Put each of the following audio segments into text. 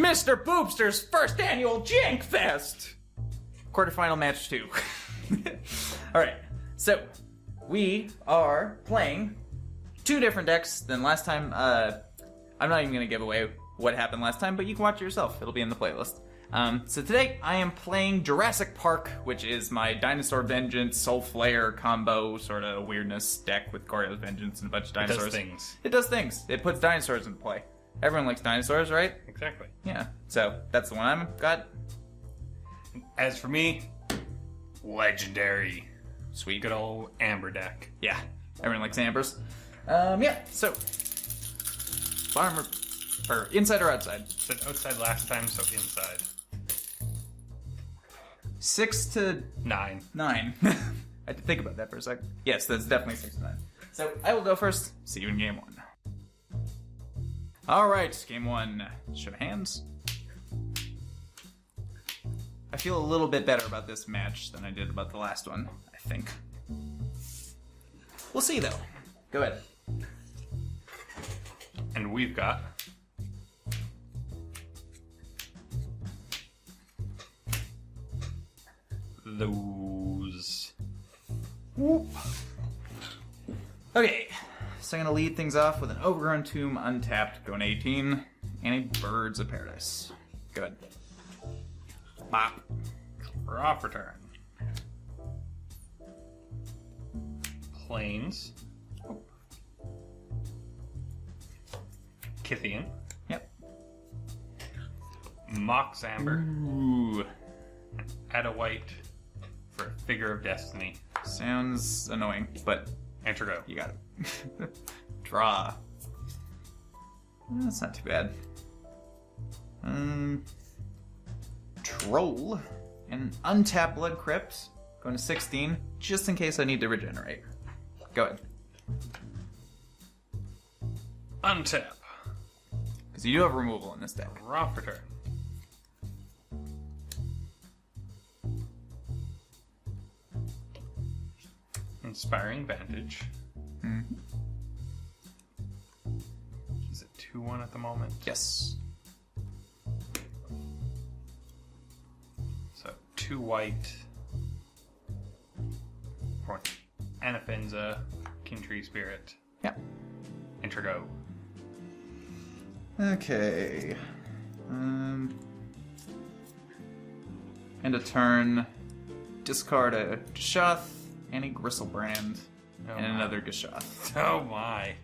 Mr. Boopster's first annual Jankfest! Quarterfinal match 2. Alright, so we are playing 2 different decks than last time. I'm not even going to give away what happened last time, but you can watch it yourself. It'll be in the playlist. So today I am playing Jurassic Park, which is my Dinosaur Vengeance, Soulflayer combo sort of weirdness deck with Gorill's Vengeance and a bunch of dinosaurs. It does things. It does things. It puts dinosaurs into play. Everyone likes dinosaurs, right? Exactly. Yeah. So that's the one I've got. As for me, legendary. Sweet. Good old Amber deck. Yeah. Everyone likes ambers. Yeah. So bottom or inside or outside? Said outside last time, so inside. 6 to 9. 9. I had to think about that for a second. Yes, that's definitely 6 to 9. So I will go first. See you in game 1. Alright, game 1. Show of hands. I feel a little bit better about this match than I did about the last one, I think. We'll see though. Go ahead. And we've got those. Whoop. Okay, so I'm gonna lead things off with an Overgrown Tomb untapped, going 18, and a Birds of Paradise. Good. Bop. We're off return. Plains. Kithian. Yep. Mox Amber. Ooh. Add a white for a Figure of Destiny. Sounds annoying, but Enter go. you got it. Draw. That's not too bad. Troll. And untap Blood Crypt. Going to 16, just in case I need to regenerate. Go ahead. Untap. Because you do have removal in this deck. We're off return. Inspiring Vantage. Mm-hmm. Is it 2-1 at the moment? Yes. So 2 white. For Anafenza, King Tree Spirit. Yep. Enter go. Okay. End of turn. Discard a Gishath, and a Gristlebrand, and another Gishath. Oh my.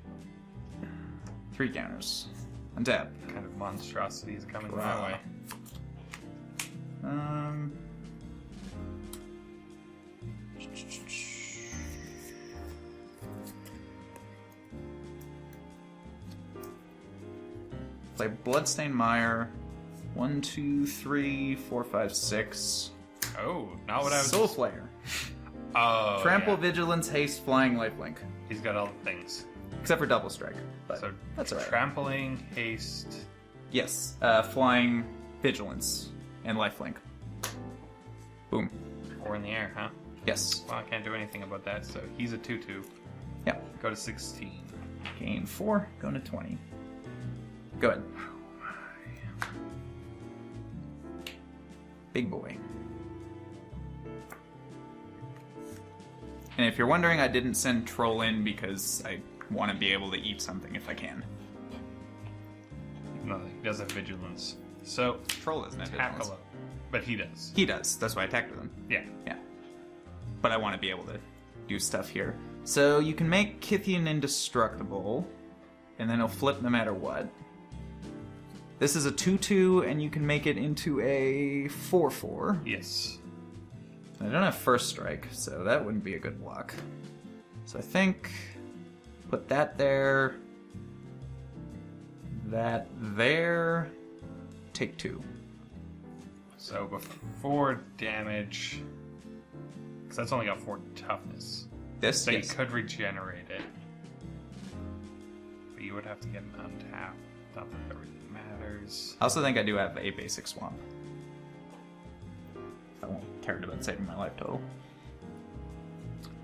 3 counters. Untap. What kind of monstrosities are coming Wow. my way? Play Bloodstained Mire. 1, 2, 3, 4, 5, 6. Oh, not what I was. Soulflayer. Oh. Trample, yeah. Vigilance, Haste, Flying, Lifelink. He's got all the things. Except for Double Strike. But So that's alright. trampling, haste. Yes. Flying, Vigilance, and Lifelink. Boom. 4 in the air, huh? Yes. Well, I can't do anything about that, so he's a 2-2. Yep. Go to 16. Gain 4, going to 20. Go ahead. Big boy. And if you're wondering, I didn't send Troll in because I want to be able to eat something if I can. No, he does have vigilance. So, Troll doesn't have attack vigilance. alone. But he does. He does. That's why I attacked with him. Yeah. Yeah. But I want to be able to do stuff here. So you can make Kithian indestructible, and then he'll flip no matter what. This is a 2-2, and you can make it into a 4-4. Yes. I don't have First Strike, so that wouldn't be a good block. So I think put that there, that there, take 2. So before damage, because that's only got 4 toughness. This, So yes. you could regenerate it. But you would have to get an untap. Not that that really matters. I also think I do have a basic swamp. I won't care about saving my life total.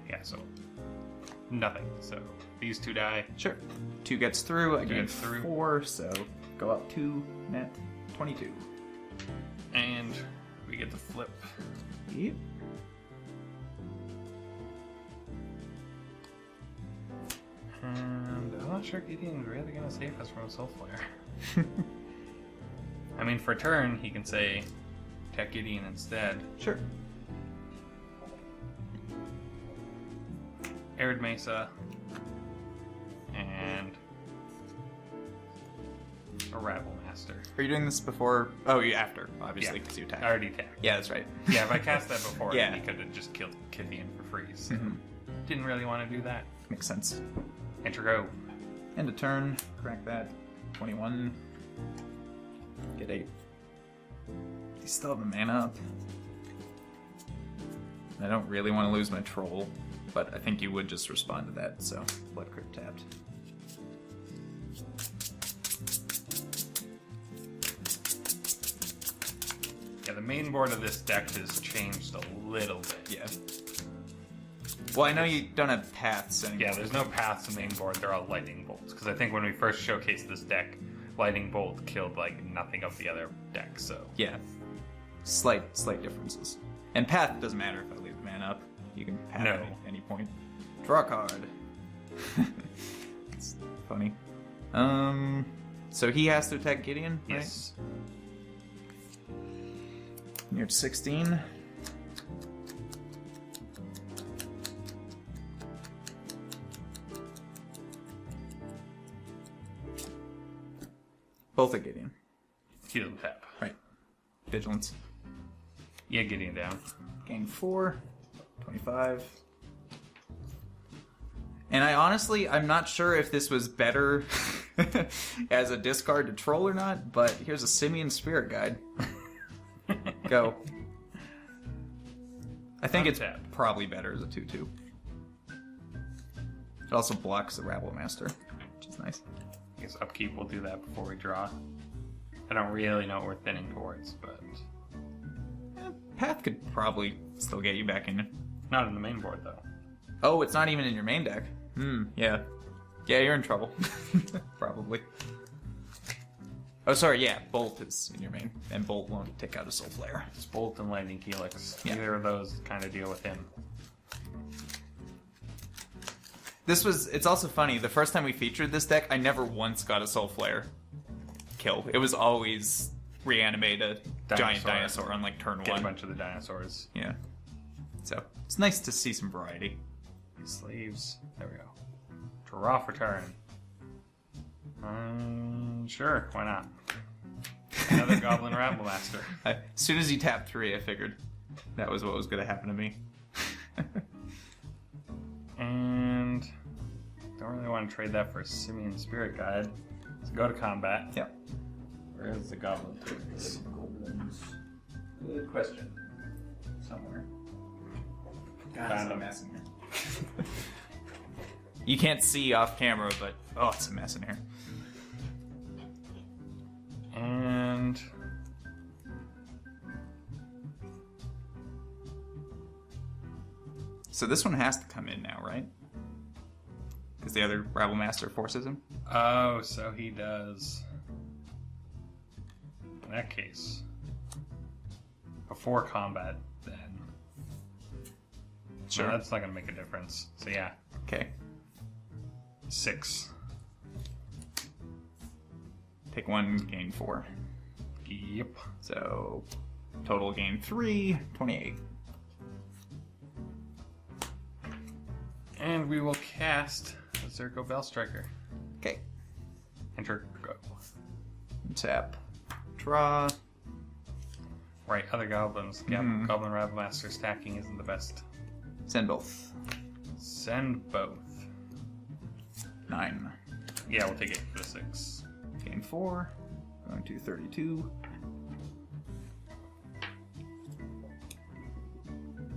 Yeah, so nothing. So these 2 die. Sure. 2 gets through, I Two gain gets through. 4, so go up 2 net. 22. And we get to flip. Yep. And I'm not sure Gideon's really going to save us from a Soulflayer. I mean, for a turn, he can say, attack Gideon instead. Sure. Arid Mesa. And a Rabble Master. Are you doing this before? Oh, you after, obviously, Yeah. because you attacked. I already attacked. Yeah, that's right. Yeah, if I cast that before, Yeah. he could have just killed Gideon for free. So Mhm. didn't really want to do that. Makes sense. Enter go. End of turn. Crack that. 21. Get 8. You still have a mana up. I don't really want to lose my troll, but I think you would just respond to that, so Blood Crypt tapped. Yeah, the main board of this deck has changed a little bit. Yeah. Well, I know you don't have paths anymore. Yeah, there's no paths in the main board. They're all lightning bolts. Because I think when we first showcased this deck, lightning bolt killed like nothing of the other decks. So Yeah. Slight differences. And path doesn't matter if I leave the mana up. You can path No. at any point. Draw a card. It's funny. So he has to attack Gideon, right? yes, You're at 16. Both at Gideon. he doesn't tap. Right. Vigilance. Yeah, Gideon down. Gain 4. 25. And I'm not sure if this was better as a discard to troll or not, but here's a Simian Spirit Guide. Go. I think it's Untap. probably better as a 2/2. It also blocks the Rabble Master, which is nice. I guess upkeep will do that before we draw. I don't really know what we're thinning towards, but Path could probably still get you back in. not in the main board though. Oh, it's not even in your main deck. Yeah. Yeah, you're in trouble. Probably. Oh, sorry, yeah, Bolt is in your main, and Bolt won't take out a Soulflayer. It's Bolt and Lightning Helix. Yeah. Either of those kind of deal with him. It's also funny, the first time we featured this deck, I never once got a Soulflayer kill. It was always reanimate a giant dinosaur on like turn Get a 1. bunch of the dinosaurs. Yeah. So, it's nice to see some variety. Sleeves. There we go. Draw for turn. Sure, why not? Another Goblin Rabble Master. As soon as you tapped 3, I figured that was what was going to happen to me. And don't really want to trade that for a Simian Spirit Guide. Let's go to combat. Yep. Where is the Goblin Tokens? Good question. Somewhere. God, Found it's a him. mess in here. You can't see off camera, but oh, it's a mess in here. And So this one has to come in now, right? Because the other Rabble Master forces him. oh, so he does. In that case, before combat, then. Sure. No, that's not gonna make a difference. So yeah, Okay. 6. Take 1, gain 4. Yep. So total gain 3, 28. And we will cast a Zurgo Bellstriker. Okay. Enter go. Tap. Draw. Right, other goblins. Mhm. Goblin Rabble Master stacking isn't the best. Send both. Send both. 9. Yeah, we'll take it for the 6. Gain 4. Going to 32.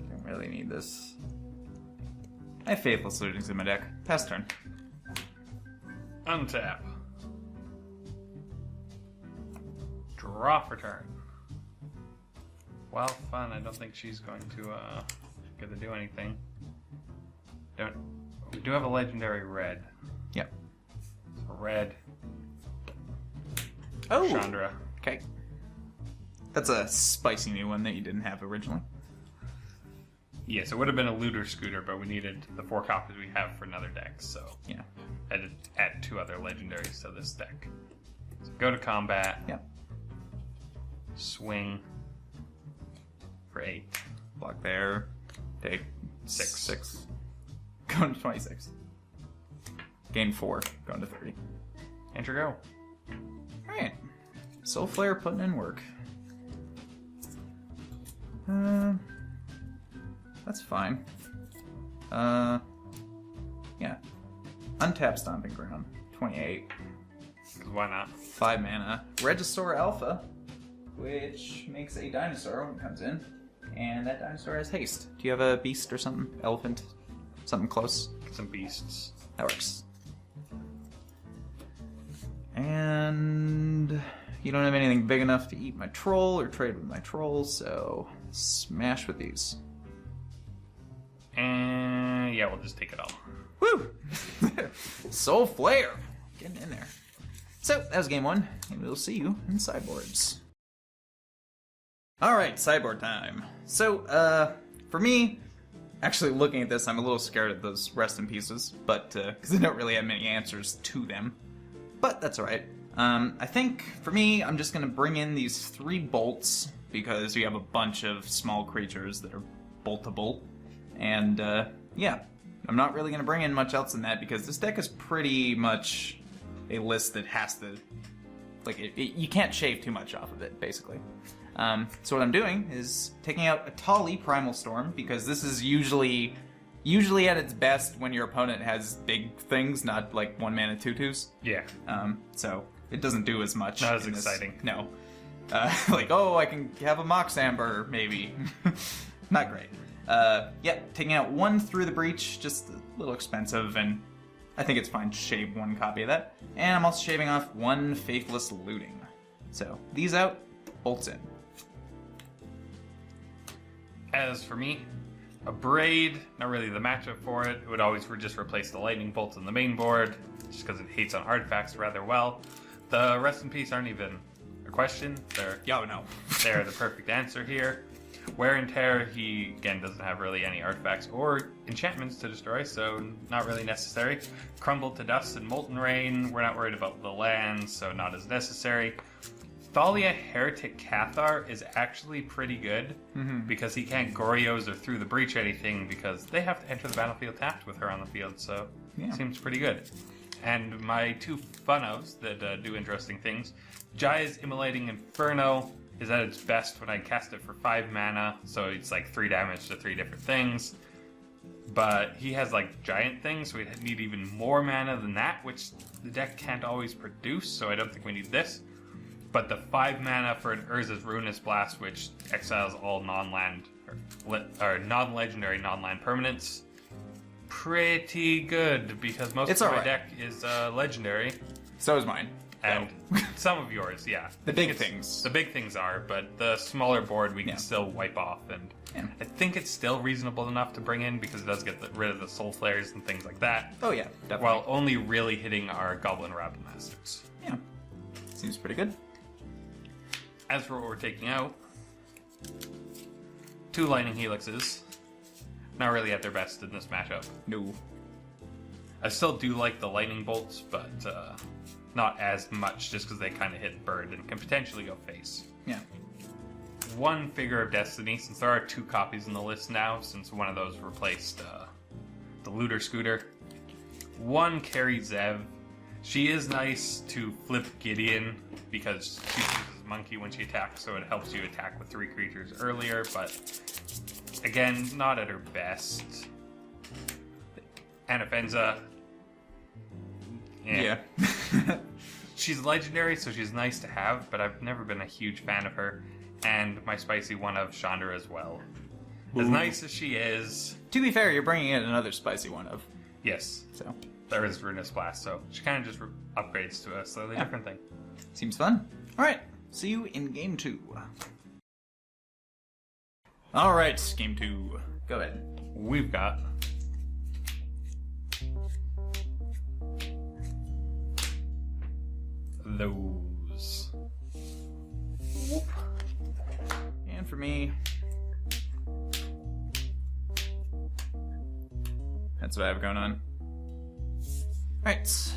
Don't really need this. I have Faithless Lootings in my deck. Pass turn. Untap. Draw for turn. Well, fun. I don't think she's going to get to do anything. We do have a legendary red. Yep. So red. Oh! Chandra. Okay. That's a spicy new one that you didn't have originally. Yes, it would have been a looter scooter, but we needed the 4 copies we have for another deck, so Yeah. I had to add 2 other legendaries to this deck. So go to combat. Yep. Swing for 8. Block there. Take 6. Going to 26. Gain 4. Going to 30. Enter go. Alright. Soulflayer putting in work. That's fine. Yeah. Untap Stomping Ground. 28. 'Cause why not? 5 mana. Regisaur Alpha, which makes a dinosaur when it comes in. And that dinosaur has haste. Do you have a beast or something? Elephant? Something close? Some beasts. That works. And you don't have anything big enough to eat my troll or trade with my troll, so smash with these. And yeah, we'll just take it all. Woo! Soulflayer! Getting in there. So, that was game 1, and we'll see you in sideboards. Alright, sideboard time. So, for me, actually looking at this, I'm a little scared of those rest in pieces, but, because I don't really have many answers to them. But that's alright. I think, for me, I'm just gonna bring in these 3 bolts, because we have a bunch of small creatures that are boltable. And, yeah. I'm not really gonna bring in much else than that, because this deck is pretty much a list that has to... Like, you can't shave too much off of it, basically. So what I'm doing is taking out a Tali Primal Storm, because this is usually at its best when your opponent has big things, not like 1 mana 2/2s. Yeah. So it doesn't do as much. Not as exciting. No. Like, oh, I can have a Mox Amber, maybe. Not great. Yeah, taking out 1 Through the Breach, just a little expensive, and I think it's fine to shave 1 copy of that. And I'm also shaving off 1 Faithless Looting. So, these out, bolts in. As for me, a Braid, not really the matchup for it. It would always just replace the Lightning Bolts on the main board, just because it hates on artifacts rather well. The Rest in Peace aren't even a question. They're the perfect answer here. Wear and Tear, he, again, doesn't have really any artifacts or enchantments to destroy, so not really necessary. Crumble to Dust and Molten Rain, we're not worried about the lands, so not as necessary. Thalia Heretic Cathar is actually pretty good, because he can't Gorios or Through the Breach anything, because they have to enter the battlefield tapped with her on the field, so seems pretty good. And my 2 Funos that do interesting things, Jaya's Immolating Inferno is at its best when I cast it for 5 mana, so it's like 3 damage to 3 different things. But he has like giant things, so we need even more mana than that, which the deck can't always produce, so I don't think we need this. But the 5 mana for an Urza's Ruinous Blast, which exiles all non-land or non-legendary non-land permanents, pretty good, because most of my deck is legendary. So is mine. And some of yours, yeah. The big things. The big things are, but the smaller board we can still wipe off. And I think it's still reasonable enough to bring in, because it does get rid of the Soulflayers and things like that. Oh yeah, definitely. While only really hitting our Goblin Rabble Masters. Yeah. Seems pretty good. As for what we're taking out, 2 Lightning Helixes. Not really at their best in this matchup. No. I still do like the Lightning Bolts, but not as much, just because they kind of hit bird and can potentially go face. Yeah. 1 Figure of Destiny, since there are 2 copies in the list now, since one of those replaced the Looter Scooter. 1 Kari Zev. She is nice to flip Gideon, because she uses Monkey when she attacks, so it helps you attack with 3 creatures earlier, but again, not at her best. Anafenza. Yeah. She's legendary, so she's nice to have, but I've never been a huge fan of her. And my spicy one of Chandra as well. As nice as she is... To be fair, you're bringing in another spicy one of. Yes. So there is Ruinous Blast, so she kind of just upgrades to a slightly different thing. Seems fun. Alright, see you in game 2. Alright, game 2. Go ahead. We've got... those. Whoop. one for me. That's what I have going on. Alright.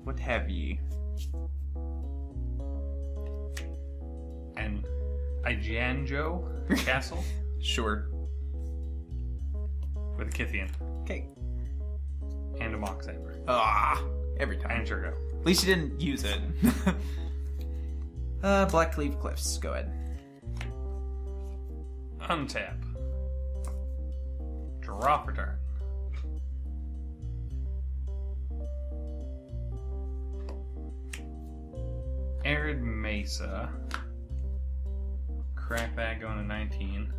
What have ye? And Ijanjo Castle Sure. with a Kithian Okay. and a Mox Amber. Ah, every time. And Zurgo. At least you didn't use it. Blackleaf Cliffs. Go ahead. Untap. Draw for turn. Arid Mesa. Crack that going to 19.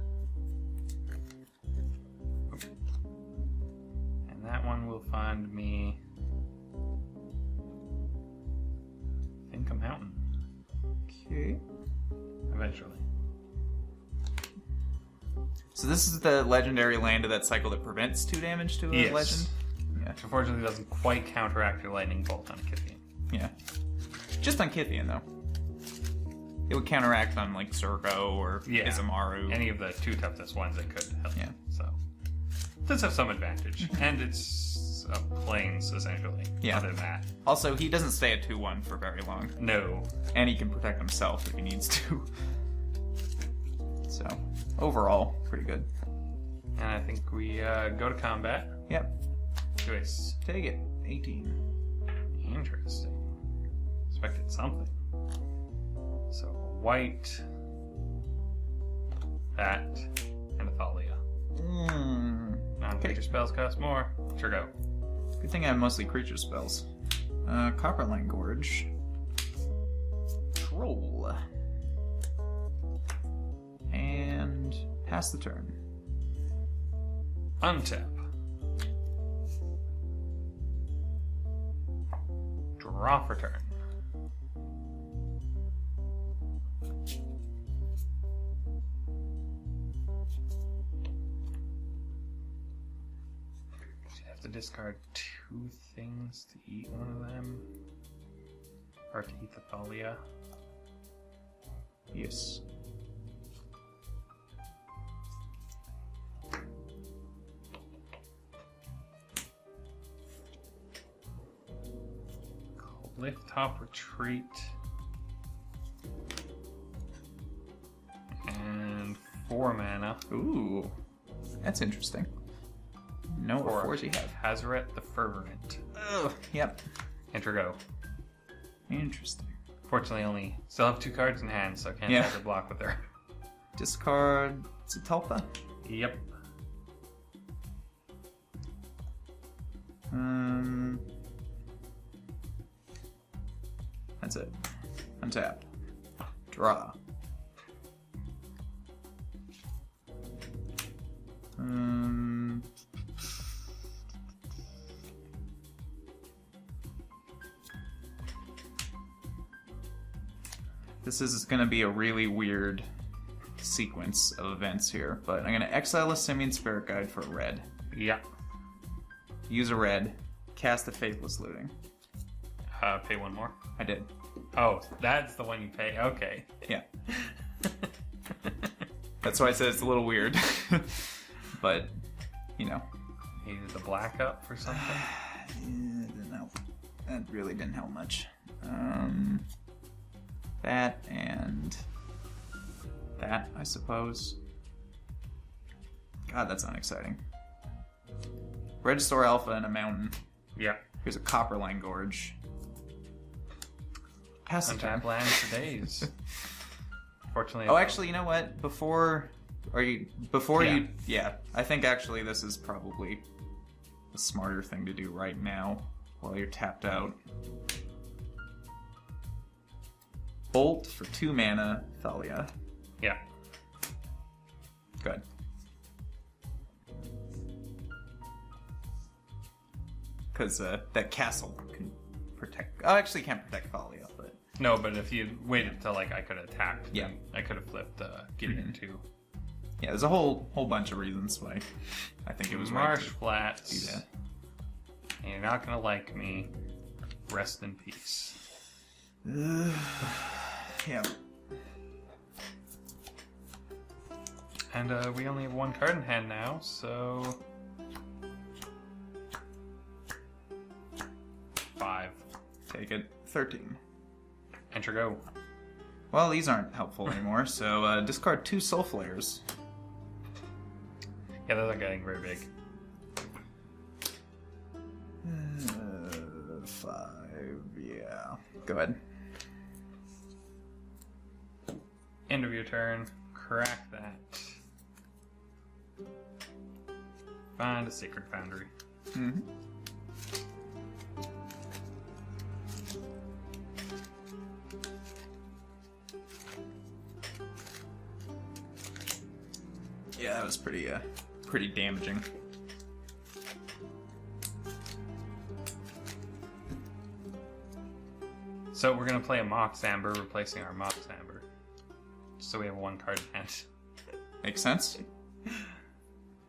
And that one will find me think a mountain. Okay. Eventually. So this is the legendary land of that cycle that prevents 2 damage to a Yes. legend? Yeah. Which unfortunately doesn't quite counteract your lightning bolt on a Kithian. Yeah. Just on Kithian, though. It would counteract on, like, Zurgo or Yeah. Isamaru. Any of the 2 toughest ones that could help. Yeah. So it does have some advantage. And it's plains, essentially. Yeah. Other than that. Also, he doesn't stay at 2-1 for very long. No. And he can protect himself if he needs to. So, overall, pretty good. And I think we go to combat. Yep. Choice. Take it. 18. Interesting. Expected something. So white, that, and a Thalia. Non-creature spells cost more. Sure go. Good thing I have mostly creature spells. Copperline Gorge. Troll. And pass the turn. Untap. Draw for turn. You have to discard 2 things to eat one of them. Or to eat the Thalia. Yes. Lift, top, retreat. And 4 mana. Ooh. That's interesting. No, what 4s you have? Hazaret the Fervent. Oh, yep. Enter go. Interesting. Fortunately, only still have 2 cards in hand, so I can't Yeah. ever block with her. Discard Zetalpa. Yep. That's it. Untap. Draw. This is going to be a really weird sequence of events here, but I'm going to exile a Simian Spirit Guide for a red. Yep. Use a red. Cast a Faithless Looting. Pay 1 more. I did. Oh, that's the one you pay. Okay. Yeah. That's why I said it's a little weird. But, you know. Needed the black up for something. Didn't help. That really didn't help much. That and that, I suppose. God, that's unexciting. Regisaur Alpha and a mountain. Yep. Here's a Copperline Gorge. Pass the turn. Untap land for days. Fortunately. Oh, actually, you know what? Before Yeah. yeah, I think actually this is probably a smarter thing to do right now while you're tapped out. Bolt for 2 mana, Thalia. Yeah. Good. Because that castle can protect. Oh, actually, can't protect Thalia, but No, but if you waited till like I could have attacked, Yeah. then I could have flipped Gideon too. yeah, there's a whole bunch of reasons why I think it was right Marsh to Flats. do that. And you're not gonna like me. Rest in peace. Yeah. And we only have one card in hand now, so 5. Take it. 13. Enter go. Well, these aren't helpful anymore, so discard 2 Soulflayers. Yeah, those are getting very big. 5, yeah. Go ahead. End of your turn. Crack that. Find a Sacred Foundry. Mm-hmm. Yeah, that was pretty damaging. So we're gonna play a Mox Amber, replacing our Mox Amber. So we have 1 card in hand. Makes sense.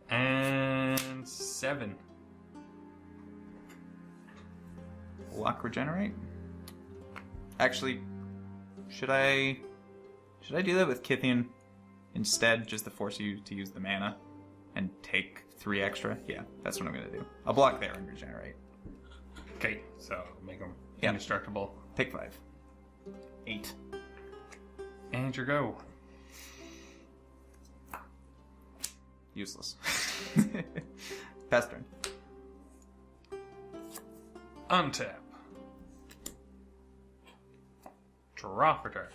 And 7. Lock regenerate. Actually, should I do that with Kithian instead, just to force you to use the mana and take 3 extra? Yeah, that's what I'm gonna do. I'll block there and regenerate. Okay, so make them Yep. indestructible. Take 5. 8. And your go. Useless. Pass turn. Untap. Draw for turn.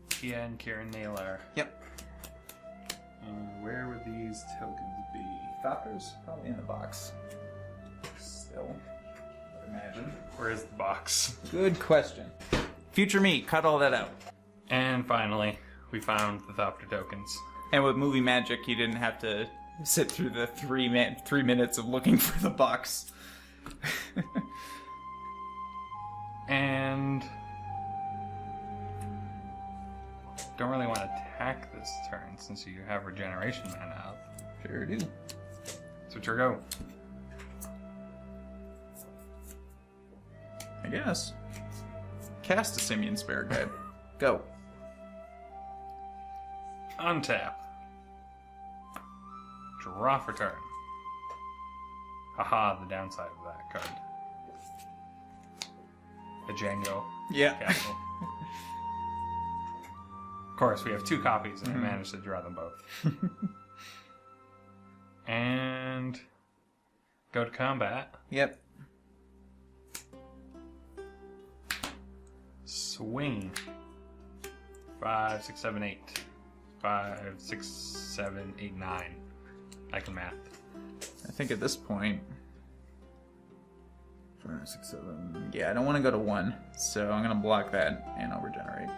Kia and Kieran Naylor. Yep. Where would these tokens be? Thopters? Probably in the box. Still, I imagine. Where's the box? Good question. Future me, cut all that out. And finally, we found the Thopter tokens. And with movie magic, you didn't have to sit through the 3 minutes of looking for the box. And don't really want to attack this turn since you have regeneration mana up. Sure do. So it's your go. I guess. Cast a Simian Spare Guide. Go. Untap. Draw for turn. Haha, the downside of that card. A Django. Yeah. Castle. Of course, we have 2 copies and I managed to draw them both. And go to combat. Yep. Swing. 5, 6, 7, 8. 5, 6, 7, 8, 9. I can math. I think at this point... 5, 6, 7... Yeah, I don't want to go to 1, so I'm going to block that, and I'll regenerate.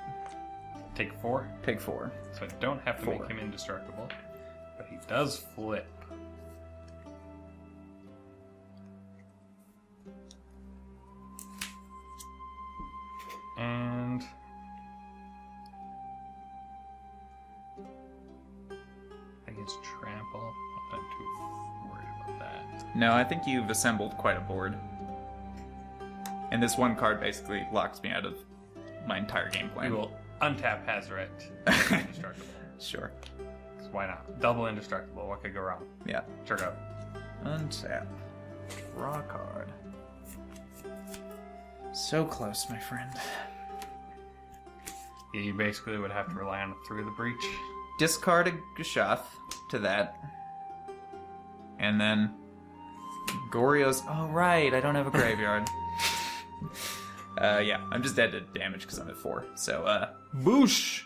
Take 4. Take 4. So I don't have to 4. make him indestructible. But he does flip. And I guess trample. I'm not too worried about that. No, I think you've assembled quite a board. And this one card basically locks me out of my entire game We plan. will untap Hazoret. Make him indestructible. Sure. 'Cause why not? Double indestructible. What could go wrong? Yeah. Sure go. Untap. Draw a card. So close, my friend. Yeah, you basically would have to rely on Through the Breach. Discard a Gishath to that. And then Goryo's... Oh, right, I don't have a graveyard. Yeah, I'm just dead to damage because I'm at 4. So, boosh!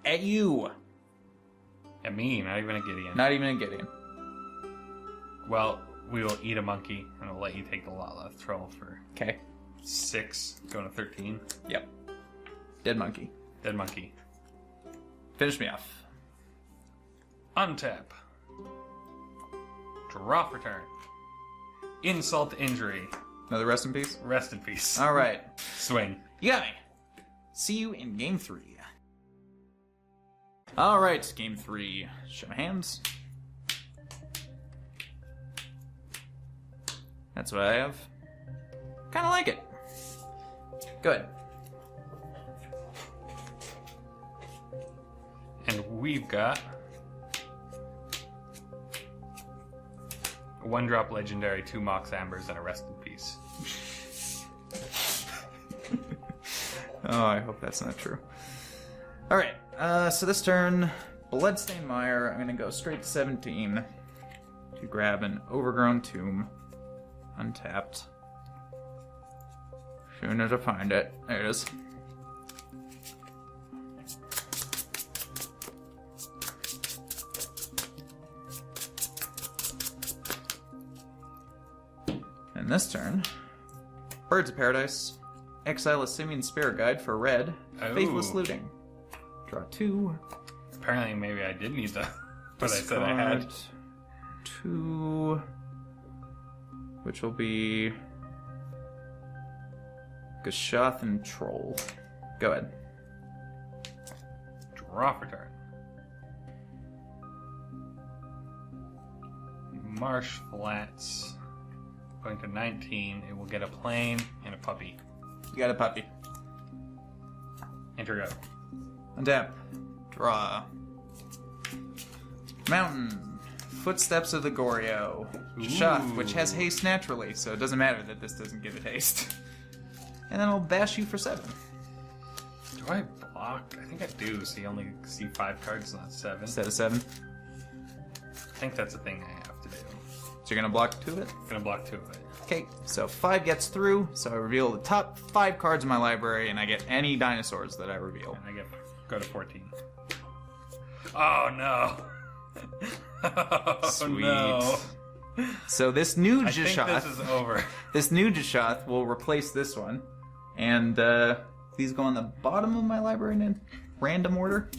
At you! At me, not even a Gideon. Not even a Gideon. Well, we will eat a monkey, and we'll let you take the Lala Troll for Okay. 6, going to 13. Yep. Dead monkey. Dead monkey. Finish me off. Untap. Draw for turn. Insult to injury. Another rest in peace? Rest in peace. Alright. Swing. You got me. See you in game 3. Alright, game 3. Show my hands. That's what I have. Kinda like it. Good. we've got a 1-drop legendary, 2 Mox Ambers, and a Rest in Peace. Oh, I hope that's not true. Alright, so this turn, Bloodstained Mire, I'm gonna go straight to 17 to grab an Overgrown Tomb, untapped. As soon as I find it. There it is. And this turn, Birds of Paradise, exile a Simian Spirit Guide for red, Faithless Looting. Draw 2. Apparently, maybe I did need the what I said I had. 2, which will be Gishath and Troll. Go ahead. Draw for turn. Marsh Flats. Going to 19. It will get a plane and a puppy. You got a puppy. Enter go. Untap. Draw. Mountain. Footsteps of the Goryo. Gishath, which has haste naturally, so it doesn't matter that this doesn't give it haste. And then I'll bash you for 7. Do I block? I think I do, so you only see 5 cards, not 7. Instead of 7. I think that's a thing I have to do. So you're gonna block 2 of it? I'm gonna block 2 of it. Okay, so 5 gets through, so I reveal the top 5 cards in my library, and I get any dinosaurs that I reveal. And I go to 14. Oh no! Oh, Sweet. no. So this new I think Gishath, this is over. this new Gishath will replace this one, and these go on the bottom of my library in random order.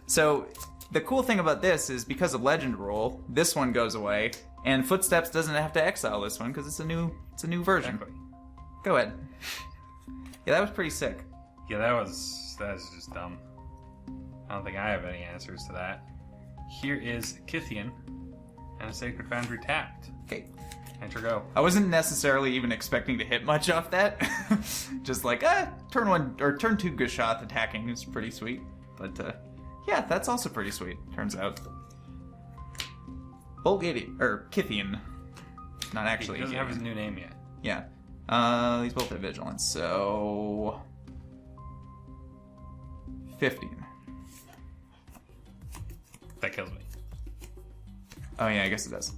So the cool thing about this is because of Legend Rule, this one goes away, and Footsteps doesn't have to exile this one because it's a new version. Exactly. Go ahead. Yeah, that was pretty sick. Yeah, that's just dumb. I don't think I have any answers to that. Here is Gideon and a Sacred Foundry tapped. Okay. Enter go. I wasn't necessarily even expecting to hit much off that. Just like, turn 1 or turn 2 Gishath attacking is pretty sweet. But yeah, that's also pretty sweet, turns out. Gideon, or Gideon. Not actually. He doesn't have his new name yet. Yeah. These both have vigilance, so 15. That kills me. Oh yeah, I guess it does.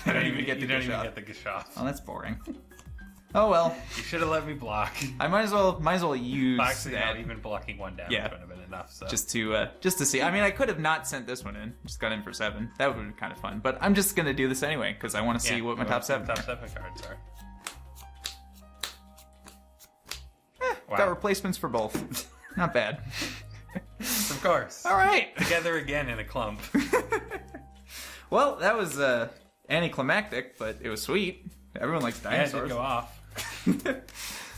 I don't even get the Gishath. Gishath. Oh, that's boring. Oh well. You should have let me block. I might as well use Actually, that. not even blocking 1 damage would have been enough. So. Just to see. I mean, I could have not sent this one in. Just got in for 7. That would have been kind of fun. But I'm just gonna do this anyway because I want to see what my top 7. Top 7 cards are. Wow. Got replacements for both. Not bad. Of course. All right. Together again in a clump. Well, that was anticlimactic, but it was sweet. Everyone likes Yeah, it dinosaurs. did go off.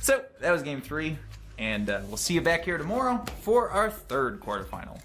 So that was game 3, and we'll see you back here tomorrow for our 3rd quarterfinal.